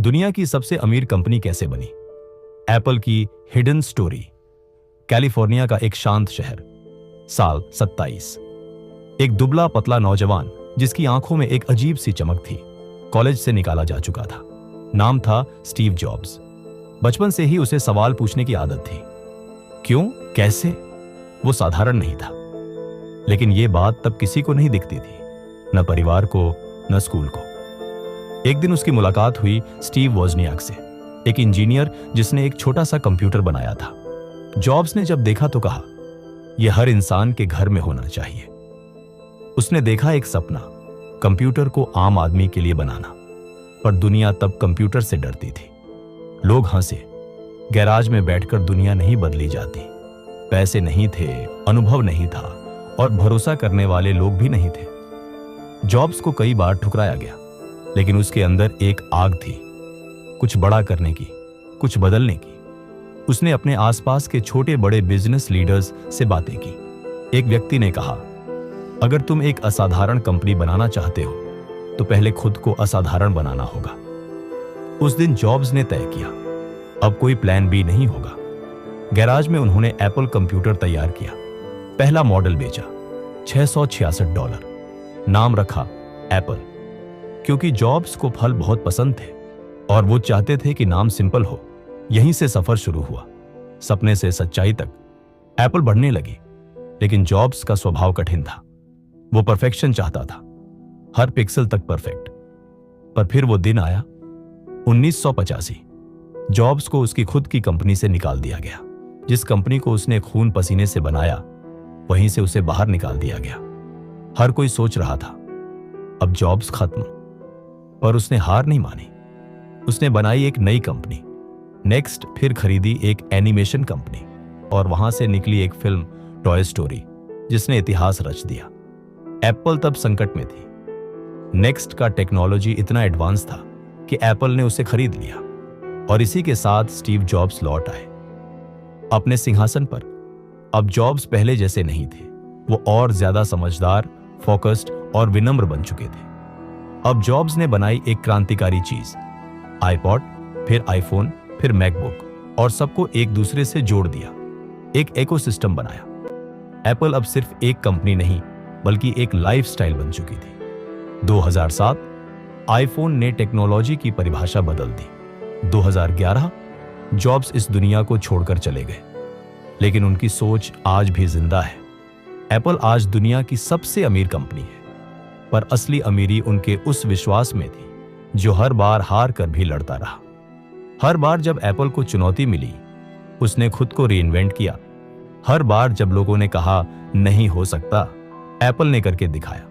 दुनिया की सबसे अमीर कंपनी कैसे बनी? एप्पल की हिडन स्टोरी। कैलिफोर्निया का एक शांत शहर। साल 27। एक दुबला पतला नौजवान जिसकी आंखों में एक अजीब सी चमक थी, कॉलेज से निकाला जा चुका था। नाम था स्टीव जॉब्स। बचपन से ही उसे सवाल पूछने की आदत थी। क्यों, कैसे? वो साधारण नहीं था। लेकिन ये बात तब किसी को नहीं दिखती थी, न परिवार को, न स्कूल को। एक दिन उसकी मुलाकात हुई स्टीव वोजनियाक से, एक इंजीनियर जिसने एक छोटा सा कंप्यूटर बनाया था। जॉब्स ने जब देखा तो कहा, यह हर इंसान के घर में होना चाहिए। उसने देखा एक सपना, कंप्यूटर को आम आदमी के लिए बनाना। पर दुनिया तब कंप्यूटर से डरती थी। लोग हंसे। गैराज में बैठकर दुनिया नहीं बदली जाती। पैसे नहीं थे, अनुभव नहीं था और भरोसा करने वाले लोग भी नहीं थे। जॉब्स को कई बार ठुकराया गया, लेकिन उसके अंदर एक आग थी, कुछ बड़ा करने की, कुछ बदलने की। उसने अपने आसपास के छोटे बड़े बिजनेस लीडर्स से बातें की। एक व्यक्ति ने कहा, अगर तुम एक असाधारण कंपनी बनाना चाहते हो तो पहले खुद को असाधारण बनाना होगा। उस दिन जॉब्स ने तय किया, अब कोई प्लान बी नहीं होगा। गैराज में उन्होंने एप्पल कंप्यूटर तैयार किया। पहला मॉडल बेचा, $666। नाम रखा एप्पल, क्योंकि जॉब्स को फल बहुत पसंद थे और वो चाहते थे कि नाम सिंपल हो। यहीं से सफर शुरू हुआ, सपने से सच्चाई तक। एप्पल बढ़ने लगी, लेकिन जॉब्स का स्वभाव कठिन था। वो परफेक्शन चाहता था, हर पिक्सल तक परफेक्ट। पर फिर वो दिन आया, 1985। जॉब्स को उसकी खुद की कंपनी से निकाल दिया गया। जिस कंपनी को उसने खून पसीने से बनाया, वहीं से उसे बाहर निकाल दिया गया। हर कोई सोच रहा था, अब जॉब्स खत्म। पर उसने हार नहीं मानी। उसने बनाई एक नई कंपनी, नेक्स्ट। फिर खरीदी एक एनिमेशन कंपनी और वहां से निकली एक फिल्म, टॉय स्टोरी, जिसने इतिहास रच दिया। एप्पल तब संकट में थी। नेक्स्ट का टेक्नोलॉजी इतना एडवांस था कि एप्पल ने उसे खरीद लिया और इसी के साथ स्टीव जॉब्स लौट आए अपने सिंहासन पर। अब जॉब्स पहले जैसे नहीं थे। वो और ज्यादा समझदार, फोकस्ड और विनम्र बन चुके थे। अब जॉब्स ने बनाई एक क्रांतिकारी चीज, आईपॉड, फिर आईफोन, फिर मैकबुक, और सबको एक दूसरे से जोड़ दिया। एक इकोसिस्टम बनाया। एप्पल अब सिर्फ एक कंपनी नहीं, बल्कि एक लाइफस्टाइल बन चुकी थी। 2007 आईफोन ने टेक्नोलॉजी की परिभाषा बदल दी। 2011 जॉब्स इस दुनिया को छोड़कर चले गए, लेकिन उनकी सोच आज भी जिंदा है। एप्पल आज दुनिया की सबसे अमीर कंपनी है, पर असली अमीरी उनके उस विश्वास में थी जो हर बार हार कर भी लड़ता रहा। हर बार जब एप्पल को चुनौती मिली, उसने खुद को रीइन्वेंट किया। हर बार जब लोगों ने कहा नहीं हो सकता, एप्पल ने करके दिखाया।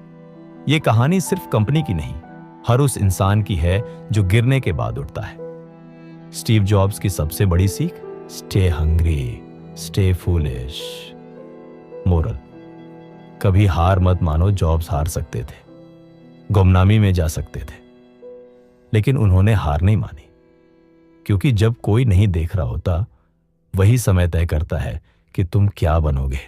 यह कहानी सिर्फ कंपनी की नहीं, हर उस इंसान की है जो गिरने के बाद उठता है। स्टीव जॉब्स की सबसे बड़ी सीख, stay hungry, stay foolish. Moral, कभी हार मत मानो। जॉब्स हार सकते थे, गुमनामी में जा सकते थे, लेकिन उन्होंने हार नहीं मानी, क्योंकि जब कोई नहीं देख रहा होता, वही समय तय करता है कि तुम क्या बनोगे।